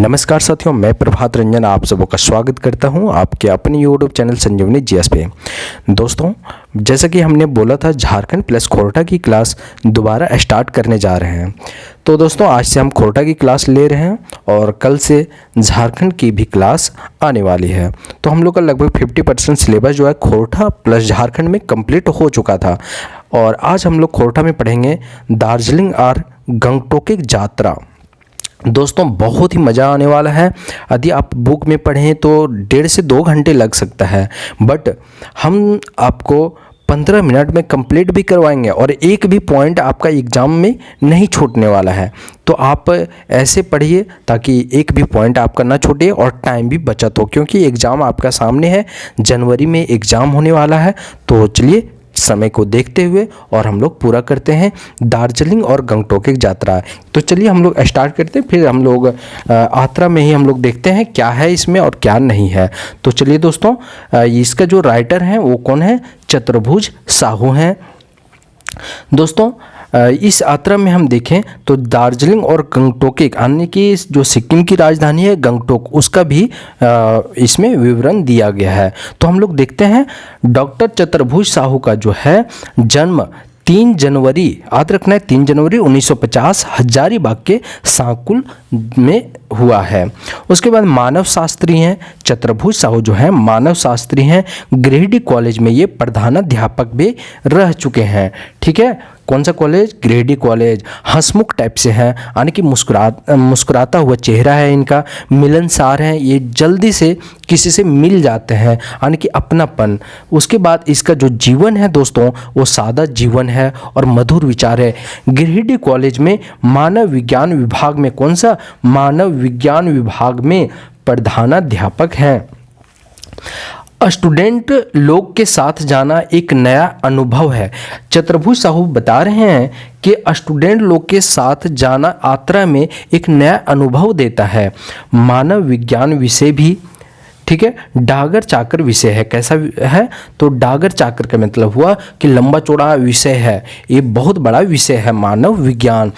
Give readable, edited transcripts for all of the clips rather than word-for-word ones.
नमस्कार साथियों, मैं प्रभात रंजन आप सबों का स्वागत करता हूं आपके अपने यूट्यूब चैनल संजीवनी जीएस पे। दोस्तों, जैसा कि हमने बोला था, झारखंड प्लस खोरठा की क्लास दोबारा स्टार्ट करने जा रहे हैं। तो दोस्तों, आज से हम खोरठा की क्लास ले रहे हैं और कल से झारखंड की भी क्लास आने वाली है। तो हम लोग का लगभग 50% सिलेबस जो है खोरठा प्लस झारखंड में कंप्लीट हो चुका था और आज हम लोग खोरठा में पढ़ेंगे दार्जिलिंग और गंगटोक यात्रा। दोस्तों, बहुत ही मज़ा आने वाला है। यदि आप बुक में पढ़ें तो 1.5 से 2 घंटे लग सकता है, बट हम आपको 15 मिनट में कंप्लीट भी करवाएंगे और एक भी पॉइंट आपका एग्ज़ाम में नहीं छूटने वाला है। तो आप ऐसे पढ़िए ताकि एक भी पॉइंट आपका ना छूटे और टाइम भी बचत हो, क्योंकि एग्ज़ाम आपका सामने है। जनवरी में एग्ज़ाम होने वाला है। तो चलिए समय को देखते हुए और हम लोग पूरा करते हैं दार्जिलिंग और गंगटोक यात्रा। तो चलिए हम लोग स्टार्ट करते हैं, फिर हम लोग यात्रा में ही हम लोग देखते हैं क्या है इसमें और क्या नहीं है। तो चलिए दोस्तों, इसका जो राइटर है वो कौन है? चतुर्भुज साहू हैं। दोस्तों, इस यात्रा में हम देखें तो दार्जिलिंग और गंगटोक यानी कि जो सिक्किम की राजधानी है गंगटोक, उसका भी इसमें विवरण दिया गया है। तो हम लोग देखते हैं डॉक्टर चतुर्भुज साहू का जो है जन्म 3 जनवरी, याद रखना है 3 जनवरी 1950 हजारीबाग के सांकुल में हुआ है। उसके बाद मानव शास्त्री हैं चतुर्भुज साहू, जो है मानव शास्त्री हैं। गिरिडीह कॉलेज में ये प्रधानाध्यापक भी रह चुके हैं। ठीक है, कौन सा कॉलेज? गिरिडीह कॉलेज। हंसमुख टाइप से हैं, यानी कि मुस्कुराता हुआ चेहरा है इनका। मिलनसार हैं, ये जल्दी से किसी से मिल जाते हैं, यानी कि अपनापन। उसके बाद इसका जो जीवन है दोस्तों, वो सादा जीवन है और मधुर विचार है। गिरिडीह कॉलेज में मानव विज्ञान विभाग में, कौन सा? मानव विज्ञान विभाग में प्रधानाध्यापक हैं। स्टूडेंट लोग के साथ जाना एक नया अनुभव है। चतुर्भुज साहू बता रहे हैं कि स्टूडेंट लोग के साथ जाना यात्रा में एक नया अनुभव देता है। मानव विज्ञान विषय भी, ठीक है, डागर चाकर विषय है। कैसा है? तो डागर चाकर का मतलब हुआ कि लंबा चौड़ा विषय है, ये बहुत बड़ा विषय है मानव विज्ञान।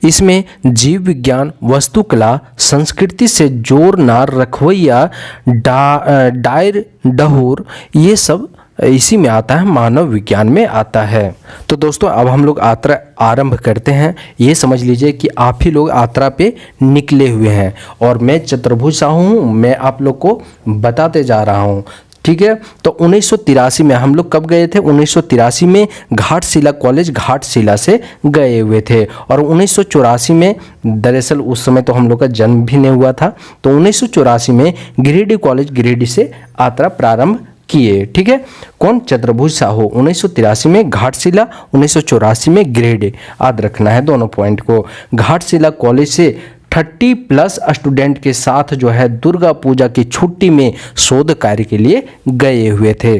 इसमें जीव विज्ञान, वास्तुकला, संस्कृति से जोर नार रखवैया, डायर डहूर, ये सब इसी में आता है, मानव विज्ञान में आता है। तो दोस्तों, अब हम लोग यात्रा आरंभ करते हैं। ये समझ लीजिए कि आप ही लोग यात्रा पे निकले हुए हैं और मैं चतुर्भुज साहू हूँ, मैं आप लोग को बताते जा रहा हूँ। ठीक है, तो 1983 में हम लोग कब गए थे? 1983 में घाटशिला कॉलेज घाटशिला से गए हुए थे और 1984 में, दरअसल उस समय तो हम लोग का जन्म भी नहीं हुआ था, तो 1984 में गिरिडीह कॉलेज गिरिडीह से यात्रा प्रारंभ किए। ठीक है, कौन? चतुर्भुज साहू। 1983 में घाटशिला, 1984 में गिरिडीह, याद रखना है दोनों पॉइंट को। घाटशिला कॉलेज से 30+ स्टूडेंट के साथ जो है दुर्गा पूजा की छुट्टी में शोध कार्य के लिए गए हुए थे।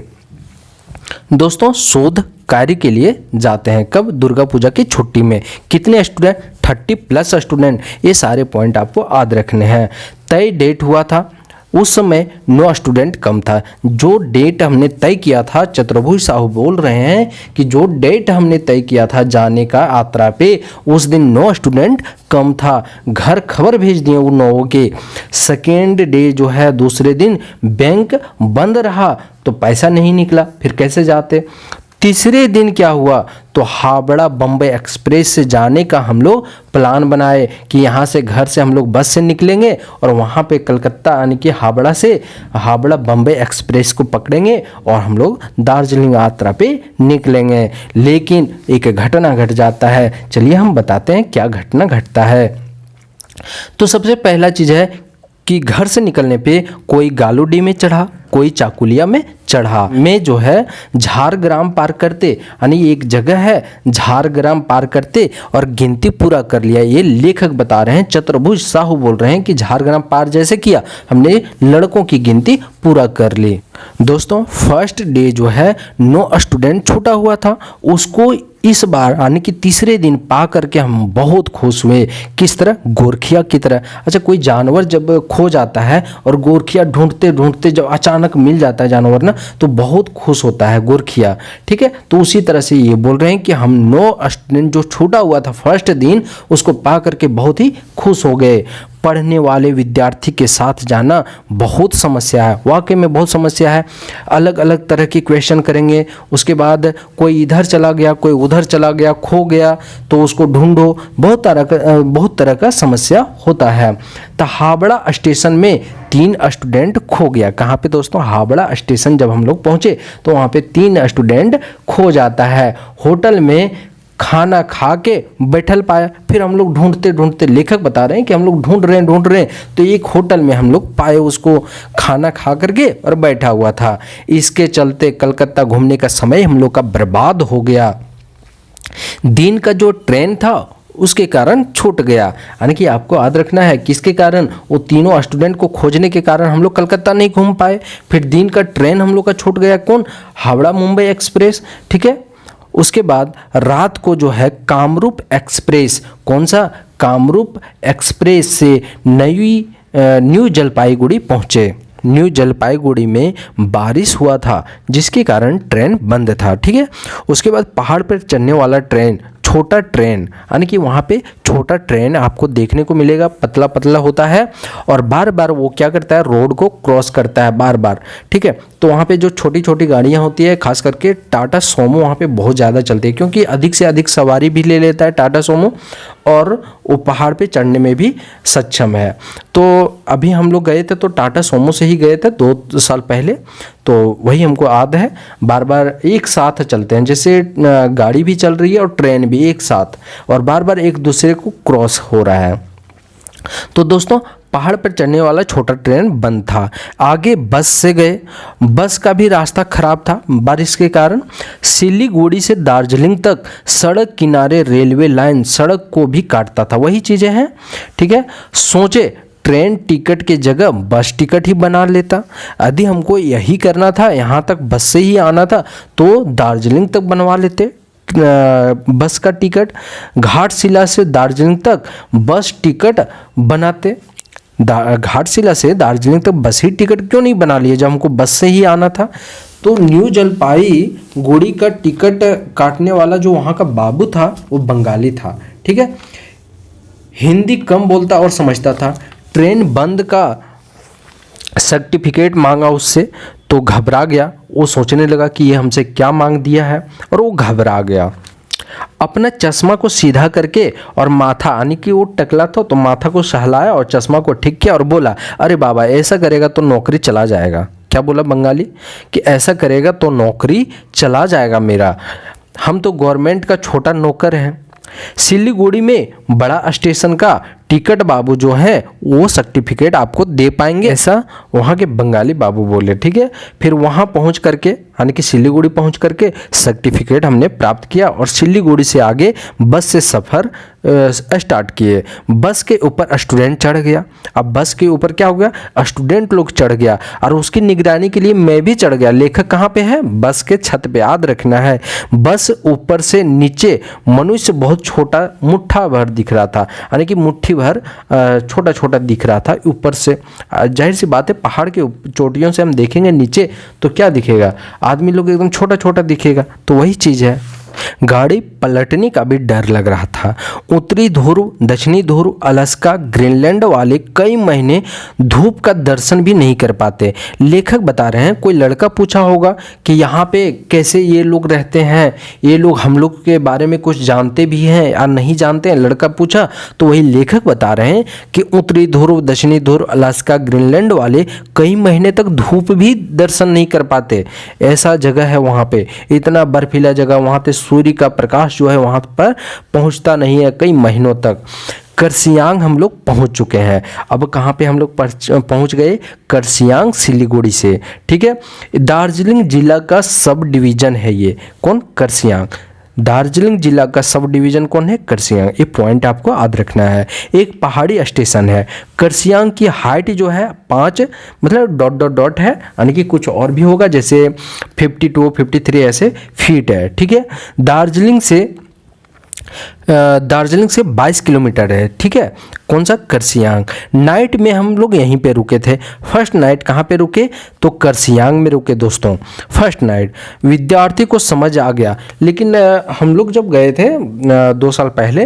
दोस्तों, शोध कार्य के लिए जाते हैं कब? दुर्गा पूजा की छुट्टी में। कितने स्टूडेंट? 30+ स्टूडेंट। ये सारे पॉइंट आपको याद रखने हैं। तय डेट हुआ था, उस समय 9 स्टूडेंट कम था। जो डेट हमने तय किया था, चतुर्भुज साहू बोल रहे हैं कि जो डेट हमने तय किया था जाने का यात्रा पे, उस दिन 9 स्टूडेंट कम था। घर खबर भेज दिए उन 9 के। सेकेंड डे जो है, दूसरे दिन बैंक बंद रहा तो पैसा नहीं निकला, फिर कैसे जाते? तीसरे दिन क्या हुआ? तो हावड़ा बम्बई एक्सप्रेस से जाने का हम लोग प्लान बनाए कि यहाँ से, घर से हम लोग बस से निकलेंगे और वहाँ पे कलकत्ता यानी कि हावड़ा से हावड़ा बम्बई एक्सप्रेस को पकड़ेंगे और हम लोग दार्जिलिंग यात्रा पे निकलेंगे। लेकिन एक घटना घट जाता है। चलिए हम बताते हैं क्या घटना घटता है। तो सबसे पहला चीज़ है कि घर से निकलने पे कोई गालूडी में चढ़ा, कोई चाकुलिया में चढ़ा। में जो है झारग्राम पार करते, यानी एक जगह है झारग्राम पार करते और गिनती पूरा कर लिया। ये लेखक बता रहे हैं, चतुर्भुज साहू बोल रहे हैं कि झारग्राम पार जैसे किया, हमने लड़कों की गिनती पूरा कर ली। दोस्तों, फर्स्ट डे जो है 9 स्टूडेंट छूटा हुआ था, उसको इस बार यानी कि तीसरे दिन पा करके हम बहुत खुश हुए। किस तरह? गोरखिया की तरह। अच्छा, कोई जानवर जब खो जाता है और गोरखिया ढूंढते ढूंढते जब अचानक मिल जाता है जानवर ना, तो बहुत खुश होता है गोरखिया। ठीक है, तो उसी तरह से ये बोल रहे हैं कि हम 9 स्टूडेंट जो छूटा हुआ था फर्स्ट दिन, उसको पा करके बहुत ही खुश हो गए। पढ़ने वाले विद्यार्थी के साथ जाना बहुत समस्या है, वाकई में बहुत समस्या है। अलग अलग तरह की क्वेश्चन करेंगे, उसके बाद कोई इधर चला गया, कोई उधर चला गया, खो गया तो उसको ढूंढो, बहुत तरह का समस्या होता है। तो हावड़ा स्टेशन में 3 स्टूडेंट खो गया। कहाँ पे दोस्तों? हावड़ा स्टेशन जब हम लोग पहुँचे तो वहाँ पे 3 स्टूडेंट खो जाता है। होटल में खाना खा के बैठल पाया, फिर हम लोग ढूंढते ढूंढते, लेखक बता रहे हैं कि हम लोग ढूंढ रहे हैं तो एक होटल में हम लोग पाए उसको, खाना खा करके और बैठा हुआ था। इसके चलते कलकत्ता घूमने का समय हम लोग का बर्बाद हो गया। दिन का जो ट्रेन था उसके कारण छूट गया। यानी कि आपको याद रखना है किसके कारण? वो तीनों स्टूडेंट को खोजने के कारण हम लोग कलकत्ता नहीं घूम पाए। फिर दिन का ट्रेन हम लोग का छूट गया, कौन? हावड़ा मुंबई एक्सप्रेस, ठीक है। उसके बाद रात को जो है कामरूप एक्सप्रेस, कौन सा? कामरूप एक्सप्रेस से न्यू जलपाईगुड़ी पहुँचे। न्यू जलपाईगुड़ी में बारिश हुआ था जिसके कारण ट्रेन बंद था, ठीक है। उसके बाद पहाड़ पर चढ़ने वाला ट्रेन, छोटा ट्रेन, यानी कि वहाँ पे छोटा ट्रेन आपको देखने को मिलेगा, पतला पतला होता है और बार बार वो क्या करता है? रोड को क्रॉस करता है बार बार, ठीक है। तो वहाँ पे जो छोटी छोटी गाड़ियाँ होती है, खास करके टाटा सोमो वहाँ पे बहुत ज़्यादा चलती है, क्योंकि अधिक से अधिक सवारी भी ले लेता है टाटा सोमो और वो पहाड़ पे चढ़ने में भी सक्षम है। तो अभी हम लोग गए थे तो टाटा सोमो से ही गए थे 2 साल पहले, तो वही हमको याद है। बार बार एक साथ चलते हैं, जैसे गाड़ी भी चल रही है और ट्रेन भी एक साथ, और बार बार एक दूसरे को क्रॉस हो रहा है। तो दोस्तों पहाड़ पर चढ़ने वाला छोटा ट्रेन बंद था। आगे बस से गए, बस का भी रास्ता खराब था बारिश के कारण। सिलीगुड़ी से दार्जिलिंग तक सड़क किनारे रेलवे लाइन सड़क को भी काटता था, वही चीज़ें हैं, ठीक है। सोचे ट्रेन टिकट के जगह बस टिकट ही बना लेता। यदि हमको यही करना था, यहाँ तक बस से ही आना था, तो दार्जिलिंग तक बनवा लेते बस का टिकट। घाटशिला से दार्जिलिंग तक बस टिकट बनाते। घाटशिला से दार्जिलिंग तक बस ही टिकट क्यों नहीं बना लिए जब हमको बस से ही आना था? तो न्यू जलपाईगुड़ी का टिकट काटने वाला जो वहाँ का बाबू था वो बंगाली था, ठीक है। हिंदी कम बोलता और समझता था। ट्रेन बंद का सर्टिफिकेट मांगा उससे तो घबरा गया। वो सोचने लगा कि ये हमसे क्या मांग दिया है, और वो घबरा गया। अपना चश्मा को सीधा करके और माथा, यानी कि वो टकला था तो माथा को सहलाया और चश्मा को ठीक किया और बोला, अरे बाबा ऐसा करेगा तो नौकरी चला जाएगा। क्या बोला बंगाली? कि ऐसा करेगा तो नौकरी चला जाएगा मेरा, हम तो गवर्नमेंट का छोटा नौकर हैं। सिलीगुड़ी में बड़ा स्टेशन का टिकट बाबू जो है वो सर्टिफिकेट आपको दे पाएंगे, ऐसा वहाँ के बंगाली बाबू बोले, ठीक है। फिर वहाँ पहुँच करके, यानी कि सिलीगुड़ी पहुँच करके सर्टिफिकेट हमने प्राप्त किया और सिलीगुड़ी से आगे बस से सफ़र स्टार्ट किए। बस के ऊपर स्टूडेंट चढ़ गया। अब बस के ऊपर क्या हो गया? स्टूडेंट लोग चढ़ गया और उसकी निगरानी के लिए मैं भी चढ़ गया। लेखक कहाँ पे है? बस के छत पे, याद रखना है। बस ऊपर से नीचे मनुष्य बहुत छोटा, मुट्ठा भर दिख रहा था, यानी कि मुट्ठी भर छोटा छोटा दिख रहा था ऊपर से। जाहिर सी बात है, पहाड़ के चोटियों से हम देखेंगे नीचे तो क्या दिखेगा? आदमी लोग एकदम छोटा छोटा दिखेगा, तो वही चीज़ है। गाड़ी पलटने का भी डर लग रहा था। उत्तरी ध्रुव, दक्षिणी ध्रुव, अलास्का, ग्रीनलैंड वाले कई महीने धूप का दर्शन भी नहीं कर पाते। लेखक बता रहे हैं, कोई लड़का पूछा होगा कि यहाँ पे कैसे ये लोग रहते हैं, ये लोग हम लोग के बारे में कुछ जानते भी हैं या नहीं जानते हैं, लड़का पूछा। तो वही लेखक बता रहे हैं कि उत्तरी ध्रुव, दक्षिणी ध्रुव, अलास्का, ग्रीनलैंड वाले कई महीने तक धूप भी दर्शन नहीं कर पाते। ऐसा जगह है वहाँ पे, इतना बर्फीला जगह, वहाँ पे सूर्य का प्रकाश जो है वहाँ पर पहुँचता नहीं है कई महीनों तक। करसियांग हम लोग पहुँच चुके हैं। अब कहाँ पे हम लोग पहुँच गए? करसियांग, सिलीगुड़ी से, ठीक है। दार्जिलिंग जिला का सब डिवीज़न है ये, कौन? करसियांग। दार्जिलिंग जिला का सब डिवीज़न कौन है? करसियांग। ये पॉइंट आपको याद रखना है। एक पहाड़ी स्टेशन है। करसियांग की हाइट जो है 5 मतलब डॉट डॉट डॉट है, यानी कि कुछ और भी होगा, जैसे 52, 53 ऐसे फीट है, ठीक है। दार्जिलिंग से 22 किलोमीटर है, ठीक है। कौन सा? करसियांग। नाइट में हम लोग यहीं पे रुके थे। फर्स्ट नाइट कहाँ पे रुके? तो करसियांग में रुके दोस्तों, फर्स्ट नाइट। विद्यार्थी को समझ आ गया, लेकिन हम लोग जब गए थे 2 साल पहले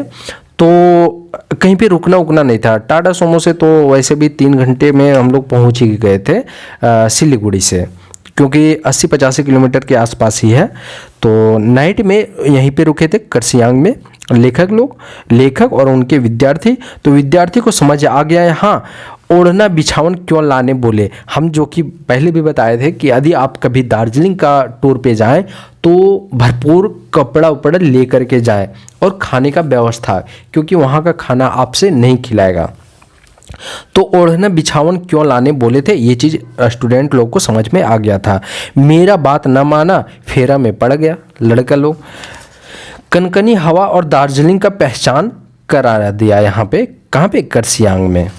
तो कहीं पे रुकना उकना नहीं था। टाटा सोमो से तो वैसे भी 3 घंटे में हम लोग पहुंच ही गए थे सिलीगुड़ी से, क्योंकि 80-85 किलोमीटर के आसपास ही है। तो नाइट में यहीं पे रुके थे कर्सियांग में। लेखक और उनके विद्यार्थी, तो विद्यार्थी को समझ आ गया यहाँ ओढ़ना बिछावन क्यों लाने बोले। हम जो कि पहले भी बताए थे कि यदि आप कभी दार्जिलिंग का टूर पे जाएं तो भरपूर कपड़ा उपड़ा ले करके जाएं और खाने का व्यवस्था, क्योंकि वहाँ का खाना आपसे नहीं खिलाएगा। तो ओढ़ना बिछावन क्यों लाने बोले थे, ये चीज़ स्टूडेंट लोग को समझ में आ गया था। मेरा बात न माना, फेरा में पड़ गया लड़का लोग। कनकनी हवा और दार्जिलिंग का पहचान करा दिया यहाँ पे। कहाँ पे? कर्सियांग में।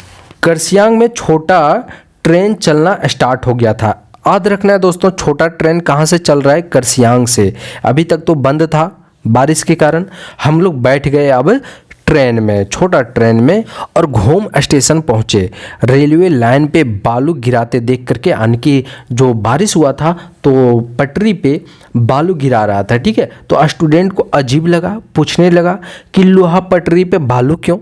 कर्सियांग में छोटा ट्रेन चलना स्टार्ट हो गया था। याद रखना है दोस्तों, छोटा ट्रेन कहाँ से चल रहा है? कर्सियांग से। अभी तक तो बंद था बारिश के कारण। हम लोग बैठ गए अब ट्रेन में, छोटा ट्रेन में, और घूम स्टेशन पहुँचे। रेलवे लाइन पे बालू गिराते देख करके, यानी कि जो बारिश हुआ था तो पटरी पे बालू गिरा रहा था, ठीक है। तो स्टूडेंट को अजीब लगा, पूछने लगा कि लोहा पटरी पे बालू क्यों?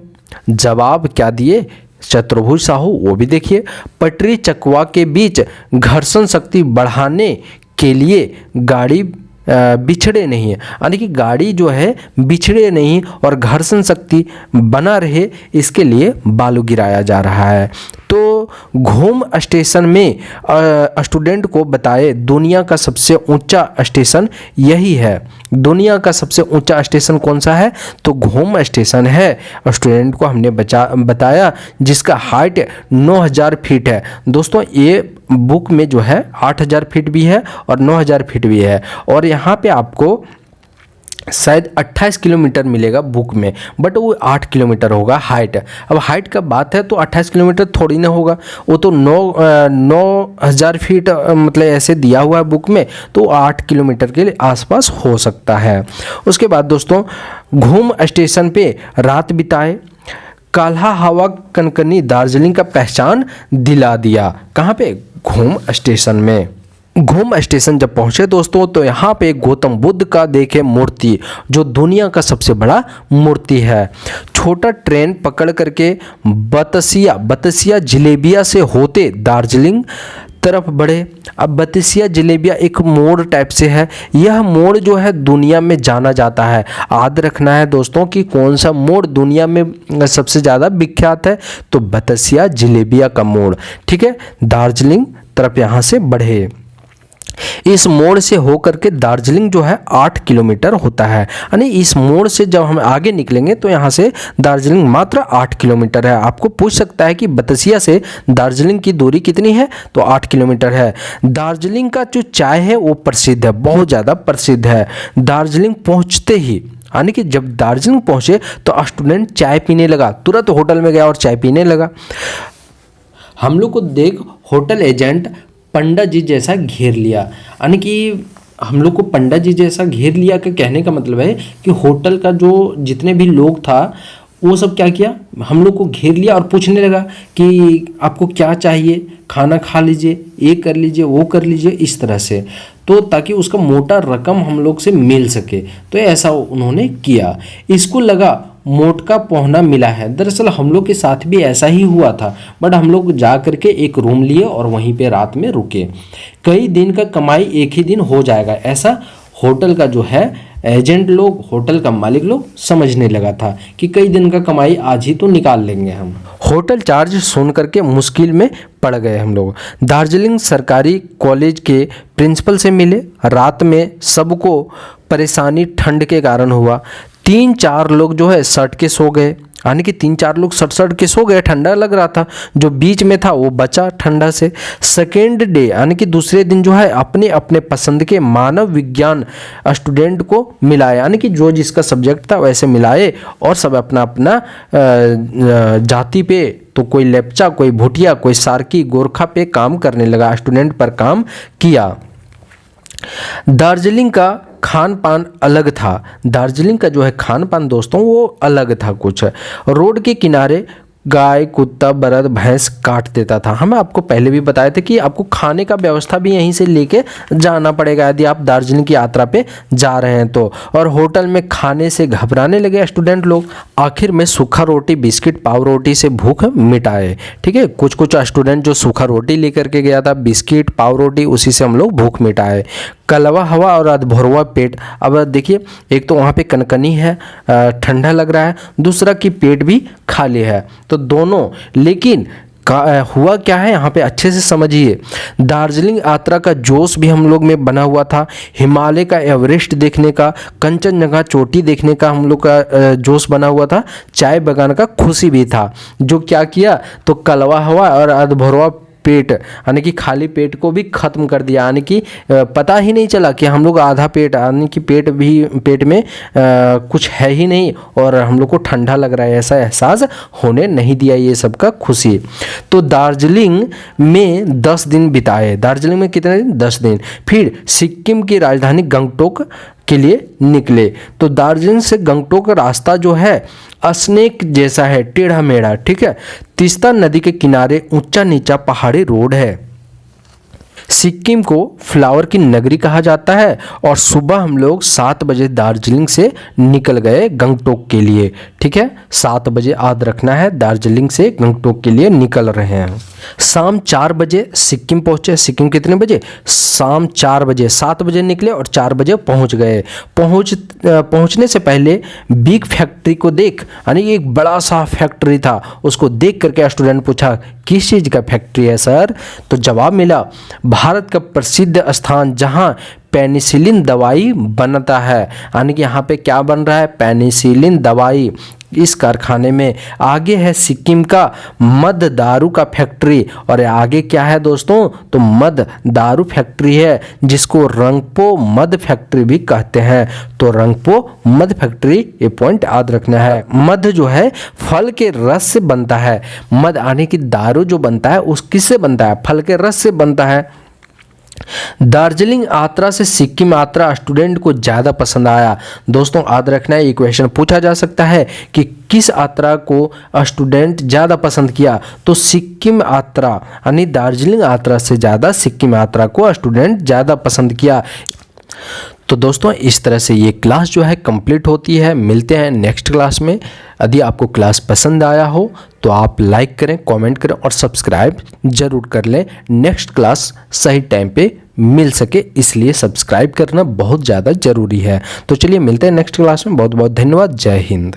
जवाब क्या दिए चतुर्भुज साहू, वो भी देखिए। पटरी चकवा के बीच घर्षण शक्ति बढ़ाने के लिए गाड़ी बिछड़े नहीं है, यानी कि गाड़ी जो है बिछड़े नहीं और घर्षण शक्ति बना रहे, इसके लिए बालू गिराया जा रहा है। तो घूम स्टेशन में स्टूडेंट को बताए दुनिया का सबसे ऊंचा स्टेशन यही है। दुनिया का सबसे ऊंचा स्टेशन कौन सा है? तो घूम स्टेशन है। स्टूडेंट को हमने बताया, जिसका हाइट 9000 फीट है। दोस्तों ये बुक में जो है 8000 फीट भी है और 9000 फीट भी है, और यहाँ पे आपको शायद 28 किलोमीटर मिलेगा बुक में, बट वो 8 किलोमीटर होगा हाइट। अब हाइट का बात है तो 28 किलोमीटर थोड़ी ना होगा, वो तो 9000 फीट मतलब ऐसे दिया हुआ है बुक में, तो 8 किलोमीटर के आसपास हो सकता है। उसके बाद दोस्तों घूम स्टेशन पे रात बिताए। काल्हा हवा कनकनी दार्जिलिंग का पहचान दिला दिया। कहाँ पे? घूम स्टेशन में। घूम स्टेशन जब पहुंचे दोस्तों, तो यहाँ पे गौतम बुद्ध का देखे मूर्ति, जो दुनिया का सबसे बड़ा मूर्ति है। छोटा ट्रेन पकड़ करके बतसिया जलेबिया से होते दार्जिलिंग तरफ बढ़े। अब बतसिया जलेबिया एक मोड़ टाइप से है। यह मोड़ जो है दुनिया में जाना जाता है। याद रखना है दोस्तों कि कौन सा मोड़ दुनिया में सबसे ज़्यादा विख्यात है, तो बतसिया जलेबिया का मोड़, ठीक है। दार्जिलिंग तरफ यहाँ से बढ़े। इस मोड़ से होकर के दार्जिलिंग जो है 8 किलोमीटर होता है, यानी इस मोड़ से जब हम आगे निकलेंगे तो यहाँ से दार्जिलिंग मात्र 8 किलोमीटर है। आपको पूछ सकता है कि बतसिया से दार्जिलिंग की दूरी कितनी है, तो 8 किलोमीटर है। दार्जिलिंग का जो चाय है वो प्रसिद्ध है, बहुत ज़्यादा प्रसिद्ध है। दार्जिलिंग पहुँचते ही, यानी कि जब दार्जिलिंग पहुँचे तो स्टूडेंट चाय पीने लगा, तुरंत होटल में गया और चाय पीने लगा। हम लोग को देख होटल एजेंट पंडा जी जैसा घेर लिया, यानी कि हम लोग को पंडा जी जैसा घेर लिया के कहने का मतलब है कि होटल का जो जितने भी लोग था वो सब क्या किया, हम लोग को घेर लिया और पूछने लगा कि आपको क्या चाहिए, खाना खा लीजिए, ये कर लीजिए, वो कर लीजिए, इस तरह से, तो ताकि उसका मोटा रकम हम लोग से मिल सके। तो ऐसा उन्होंने किया। इसको लगा मोटका पहुना मिला है। दरअसल हम लोग के साथ भी ऐसा ही हुआ था, बट हम लोग जा करके एक रूम लिए और वहीं पे रात में रुके। कई दिन का कमाई एक ही दिन हो जाएगा, ऐसा होटल का जो है एजेंट लोग, होटल का मालिक लोग समझने लगा था कि कई दिन का कमाई आज ही तो निकाल लेंगे हम। होटल चार्ज सुन करके मुश्किल में पड़ गए हम लोग। दार्जिलिंग सरकारी कॉलेज के प्रिंसिपल से मिले। रात में सबको परेशानी ठंड के कारण हुआ। 3-4 लोग जो है सट के सो गए, यानी कि 3-4 लोग सट के सो गए, ठंडा लग रहा था। जो बीच में था वो बचा ठंडा से। सेकेंड डे यानी कि दूसरे दिन जो है अपने अपने पसंद के मानव विज्ञान स्टूडेंट को मिलाए, यानी कि जो जिसका सब्जेक्ट था वैसे मिलाए, और सब अपना अपना जाति पे, तो कोई लेप्चा, कोई भूटिया, कोई सार्की, गोरखा पे काम करने लगा, स्टूडेंट पर काम किया। दार्जिलिंग का खान पान अलग था। दार्जिलिंग का जो है खान पान दोस्तों वो अलग था कुछ। रोड के किनारे गाय, कुत्ता, बरद, भैंस काट देता था। हम आपको पहले भी बताए थे कि आपको खाने का व्यवस्था भी यहीं से लेके जाना पड़ेगा यदि आप दार्जिलिंग की यात्रा पे जा रहे हैं तो। और होटल में खाने से घबराने लगे स्टूडेंट लोग। आखिर में सूखा रोटी, बिस्किट, पाव रोटी से भूख मिटाए। ठीक है, कुछ कुछ स्टूडेंट जो सूखा रोटी लेकर के गया था, बिस्किट, पाव रोटी, उसी से हम लोग भूख मिटाए। कलवा हवा और अधभरवा पेट। अब देखिए, एक तो वहाँ पे कनकनी है, ठंडा लग रहा है, दूसरा कि पेट भी खाली है, तो दोनों। लेकिन हुआ क्या है यहाँ पे अच्छे से समझिए। दार्जिलिंग यात्रा का जोश भी हम लोग में बना हुआ था। हिमालय का एवरेस्ट देखने का, कंचनजंगा चोटी देखने का हम लोग का जोश बना हुआ था। चाय बगान का खुशी भी था। जो क्या किया, तो कलवा हवा और अधभरवा पेट यानी कि खाली पेट को भी खत्म कर दिया। यानी कि पता ही नहीं चला कि हम लोग आधा पेट, यानी कि पेट में कुछ है ही नहीं और हम लोग को ठंडा लग रहा है, ऐसा एहसास होने नहीं दिया ये सब का खुशी। तो दार्जिलिंग में 10 दिन बिताए। दार्जिलिंग में कितने दिन? 10 दिन। फिर सिक्किम की राजधानी गंगटोक के लिए निकले। तो दार्जिलिंग से गंगटोक का रास्ता जो है स्नेक जैसा है, टेढ़ा मेढ़ा। ठीक है, तीस्ता नदी के किनारे ऊंचा नीचा पहाड़ी रोड है। सिक्किम को फ्लावर की नगरी कहा जाता है। और सुबह हम लोग 7 बजे दार्जिलिंग से निकल गए गंगटोक के लिए। ठीक है, 7 बजे याद रखना है, दार्जिलिंग से गंगटोक के लिए निकल रहे हैं। शाम 4 बजे सिक्किम पहुंचे। सिक्किम कितने बजे? शाम 4 बजे। 7 बजे निकले और 4 बजे पहुंच गए। पहुंचने से पहले बिग फैक्ट्री को देख, यानी एक बड़ा सा फैक्ट्री था, उसको देख करके स्टूडेंट पूछा किस चीज़ का फैक्ट्री है सर? तो जवाब मिला भारत का प्रसिद्ध स्थान जहां पेनिसिलिन दवाई बनता है। यानी कि यहाँ पे क्या बन रहा है? पेनिसिलिन दवाई इस कारखाने में। आगे है सिक्किम का मद दारू का फैक्ट्री। और आगे क्या है दोस्तों? तो मद दारू फैक्ट्री है, जिसको रंगपो मद फैक्ट्री भी कहते हैं। तो रंगपो मद फैक्ट्री, ये पॉइंट याद रखना है। मद जो है फल के रस से बनता है। मद यानी कि दारू जो बनता है उस किससे बनता है? फल के रस से बनता है। दार्जिलिंग यात्रा से सिक्किम यात्रा स्टूडेंट को ज़्यादा पसंद आया। दोस्तों याद रखना है, ये क्वेश्चन पूछा जा सकता है कि किस यात्रा को स्टूडेंट ज़्यादा पसंद किया? तो सिक्किम यात्रा, यानी दार्जिलिंग यात्रा से ज़्यादा सिक्किम यात्रा को स्टूडेंट ज़्यादा पसंद किया। तो दोस्तों इस तरह से ये क्लास जो है कंप्लीट होती है। मिलते हैं नेक्स्ट क्लास में। यदि आपको क्लास पसंद आया हो तो आप लाइक करें, कमेंट करें और सब्सक्राइब जरूर कर लें। नेक्स्ट क्लास सही टाइम पे मिल सके, इसलिए सब्सक्राइब करना बहुत ज़्यादा ज़रूरी है। तो चलिए मिलते हैं नेक्स्ट क्लास में। बहुत बहुत धन्यवाद। जय हिंद।